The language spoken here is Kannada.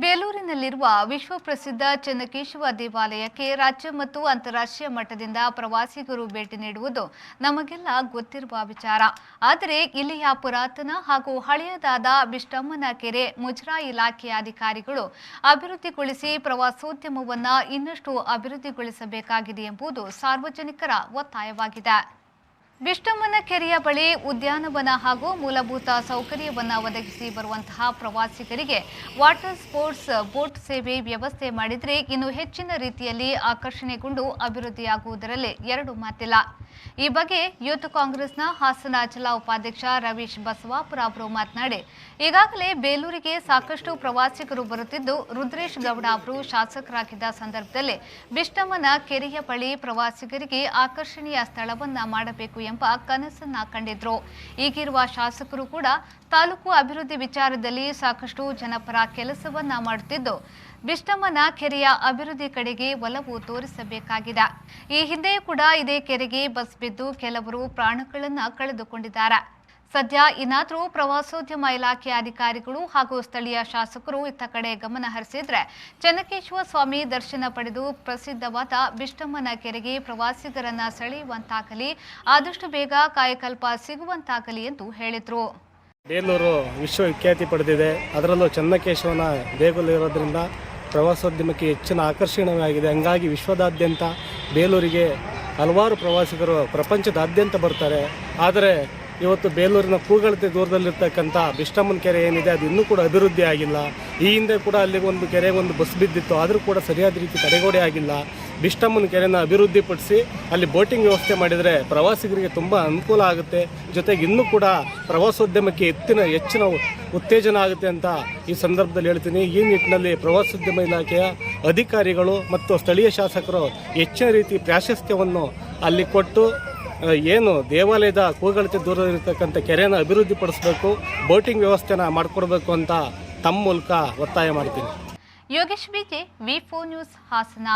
ಬೇಲೂರಿನಲ್ಲಿರುವ ವಿಶ್ವಪ್ರಸಿದ್ಧ ಚೆನ್ನಕೇಶವ ದೇವಾಲಯಕ್ಕೆ ರಾಜ್ಯ ಮತ್ತು ಅಂತಾರಾಷ್ಟ್ರೀಯ ಮಟ್ಟದಿಂದ ಪ್ರವಾಸಿಗರು ಭೇಟಿ ನೀಡುವುದು ನಮಗೆಲ್ಲ ಗೊತ್ತಿರುವ ವಿಚಾರ. ಆದರೆ ಇಲ್ಲಿಯ ಪುರಾತನ ಹಾಗೂ ಹಳೆಯದಾದ ಬಿಷ್ಟಮ್ಮನ ಕೆರೆ ಮುಜರಾಯಿ ಇಲಾಖೆಯ ಅಧಿಕಾರಿಗಳು ಅಭಿವೃದ್ಧಿಗೊಳಿಸಿ ಪ್ರವಾಸೋದ್ಯಮವನ್ನು ಇನ್ನಷ್ಟು ಅಭಿವೃದ್ಧಿಗೊಳಿಸಬೇಕಾಗಿದೆ ಎಂಬುದು ಸಾರ್ವಜನಿಕರ ಒತ್ತಾಯವಾಗಿದೆ. ಬಿಷ್ಟಮ್ಮನ ಕೆರೆಯ ಬಳಿ ಉದ್ಯಾನವನ ಹಾಗೂ ಮೂಲಭೂತ ಸೌಕರ್ಯವನ್ನು ಒದಗಿಸಿ ಬರುವಂತಹ ಪ್ರವಾಸಿಗರಿಗೆ ವಾಟರ್ ಸ್ಪೋರ್ಟ್ಸ್ ಬೋಟ್ ಸೇವೆ ವ್ಯವಸ್ಥೆ ಮಾಡಿದರೆ ಇನ್ನು ಹೆಚ್ಚಿನ ರೀತಿಯಲ್ಲಿ ಆಕರ್ಷಣೆಗೊಂಡು ಅಭಿವೃದ್ಧಿಯಾಗುವುದರಲ್ಲಿ ಎರಡು ಮಾತಿಲ್ಲ. ಈ ಬಗ್ಗೆ ಯೂತ್ ಕಾಂಗ್ರೆಸ್ನ ಹಾಸನ ಜಿಲ್ಲಾ ಉಪಾಧ್ಯಕ್ಷ ರವೀಶ್ ಬಸವಾಪುರ ಅವರು ಮಾತನಾಡಿ, ಈಗಾಗಲೇ ಬೇಲೂರಿಗೆ ಸಾಕಷ್ಟು ಪ್ರವಾಸಿಗರು ಬರುತ್ತಿದ್ದು, ರುದ್ರೇಶ್ ಗೌಡ ಅವರು ಶಾಸಕರಾಗಿದ್ದ ಸಂದರ್ಭದಲ್ಲಿ ಬಿಷ್ಟಮ್ಮನ ಕೆರೆಯ ಬಳಿ ಪ್ರವಾಸಿಗರಿಗೆ ಆಕರ್ಷಣೀಯ ಸ್ಥಳವನ್ನ ಮಾಡಬೇಕು ಎಂಬ ಕನಸನ್ನ ಕಂಡಿದ್ರು. ಈಗಿರುವ ಶಾಸಕರು ಕೂಡ ತಾಲೂಕು ಅಭಿವೃದ್ಧಿ ವಿಚಾರದಲ್ಲಿ ಸಾಕಷ್ಟು ಜನಪರ ಕೆಲಸವನ್ನ ಮಾಡುತ್ತಿದ್ದು, ಬಿಷ್ಟಮ್ಮನ ಕೆರೆಯ ಅಭಿವೃದ್ಧಿ ಕಡೆಗೆ ಒಲವು ತೋರಿಸಬೇಕಾಗಿದೆ. ಈ ಹಿಂದೆ ಕೂಡ ಇದೇ ಕೆರೆಗೆ ಬಸ್ ಬಿದ್ದು ಕೆಲವರು ಪ್ರಾಣಗಳನ್ನು ಕಳೆದುಕೊಂಡಿದ್ದಾರೆ. ಸದ್ಯ ಇನ್ನಾದರೂ ಪ್ರವಾಸೋದ್ಯಮ ಇಲಾಖೆಯ ಅಧಿಕಾರಿಗಳು ಹಾಗೂ ಸ್ಥಳೀಯ ಶಾಸಕರು ಇತ್ತ ಕಡೆ ಗಮನ ಹರಿಸಿದ್ರೆ ಚೆನ್ನಕೇಶವ ಸ್ವಾಮಿ ದರ್ಶನ ಪಡೆದು ಪ್ರಸಿದ್ಧವಾದ ಬಿಷ್ಟಮ್ಮನ ಕೆರೆಗೆ ಪ್ರವಾಸಿಗರನ್ನ ಸೆಳೆಯುವಂತಾಗಲಿ, ಆದಷ್ಟು ಬೇಗ ಕಾಯಕಲ್ಪ ಸಿಗುವಂತಾಗಲಿ ಎಂದು ಹೇಳಿದರು. ಬೇಲೂರು ವಿಶ್ವವಿಖ್ಯಾತಿ ಪಡೆದಿದೆ. ಅದರಲ್ಲೂ ಚೆನ್ನಕೇಶವನ ದೇಗುಲ ಇರೋದ್ರಿಂದ ಪ್ರವಾಸೋದ್ಯಮಕ್ಕೆ ಹೆಚ್ಚಿನ ಆಕರ್ಷಣೀಯವಾಗಿದೆ. ಹಂಗಾಗಿ ವಿಶ್ವದಾದ್ಯಂತ ಬೇಲೂರಿಗೆ ಹಲವಾರು ಪ್ರವಾಸಿಗರು ಪ್ರಪಂಚದಾದ್ಯಂತ ಬರ್ತಾರೆ. ಆದರೆ ಇವತ್ತು ಬೇಲೂರಿನ ಕೂಗಳತೆ ದೂರದಲ್ಲಿರ್ತಕ್ಕಂಥ ಬಿಷ್ಟಮ್ಮನ ಕೆರೆ ಏನಿದೆ ಅದು ಇನ್ನೂ ಕೂಡ ಅಭಿವೃದ್ಧಿ ಆಗಿಲ್ಲ. ಈ ಹಿಂದೆ ಕೂಡ ಅಲ್ಲಿಗೆ ಒಂದು ಕೆರೆಗೆ ಒಂದು ಬಸ್ ಬಿದ್ದಿತ್ತು, ಆದರೂ ಕೂಡ ಸರಿಯಾದ ರೀತಿ ತಡೆಗೋಡೆ ಆಗಿಲ್ಲ. ಬಿಷ್ಟಮ್ಮನ ಕೆರೆನ ಅಭಿವೃದ್ಧಿಪಡಿಸಿ ಅಲ್ಲಿ ಬೋಟಿಂಗ್ ವ್ಯವಸ್ಥೆ ಮಾಡಿದರೆ ಪ್ರವಾಸಿಗರಿಗೆ ತುಂಬ ಅನುಕೂಲ ಆಗುತ್ತೆ. ಜೊತೆಗೆ ಇನ್ನೂ ಕೂಡ ಪ್ರವಾಸೋದ್ಯಮಕ್ಕೆ ಹೆಚ್ಚಿನ ಉತ್ತೇಜನ ಆಗುತ್ತೆ ಅಂತ ಈ ಸಂದರ್ಭದಲ್ಲಿ ಹೇಳ್ತೀನಿ. ಈ ನಿಟ್ಟಿನಲ್ಲಿ ಪ್ರವಾಸೋದ್ಯಮ ಇಲಾಖೆಯ ಅಧಿಕಾರಿಗಳು ಮತ್ತು ಸ್ಥಳೀಯ ಶಾಸಕರು ಹೆಚ್ಚಿನ ರೀತಿ ಪ್ರಾಶಸ್ತ್ಯವನ್ನು ಅಲ್ಲಿ ಕೊಟ್ಟು ಏನು ದೇವಾಲಯದ ಕೂಗಳತೆ ದೂರದಲ್ಲಿರ್ತಕ್ಕಂಥ ಕೆರೆಯನ್ನು ಅಭಿವೃದ್ಧಿಪಡಿಸಬೇಕು, ಬೋಟಿಂಗ್ ವ್ಯವಸ್ಥೆನ ಮಾಡಿಕೊಡ್ಬೇಕು ಅಂತ ತಮ್ಮ ಮೂಲಕ ಒತ್ತಾಯ ಮಾಡ್ತೀನಿ. ಯೋಗೇಶ್ ಬಿಜೆ, ವಿ4 ನ್ಯೂಸ್, ಹಾಸನ.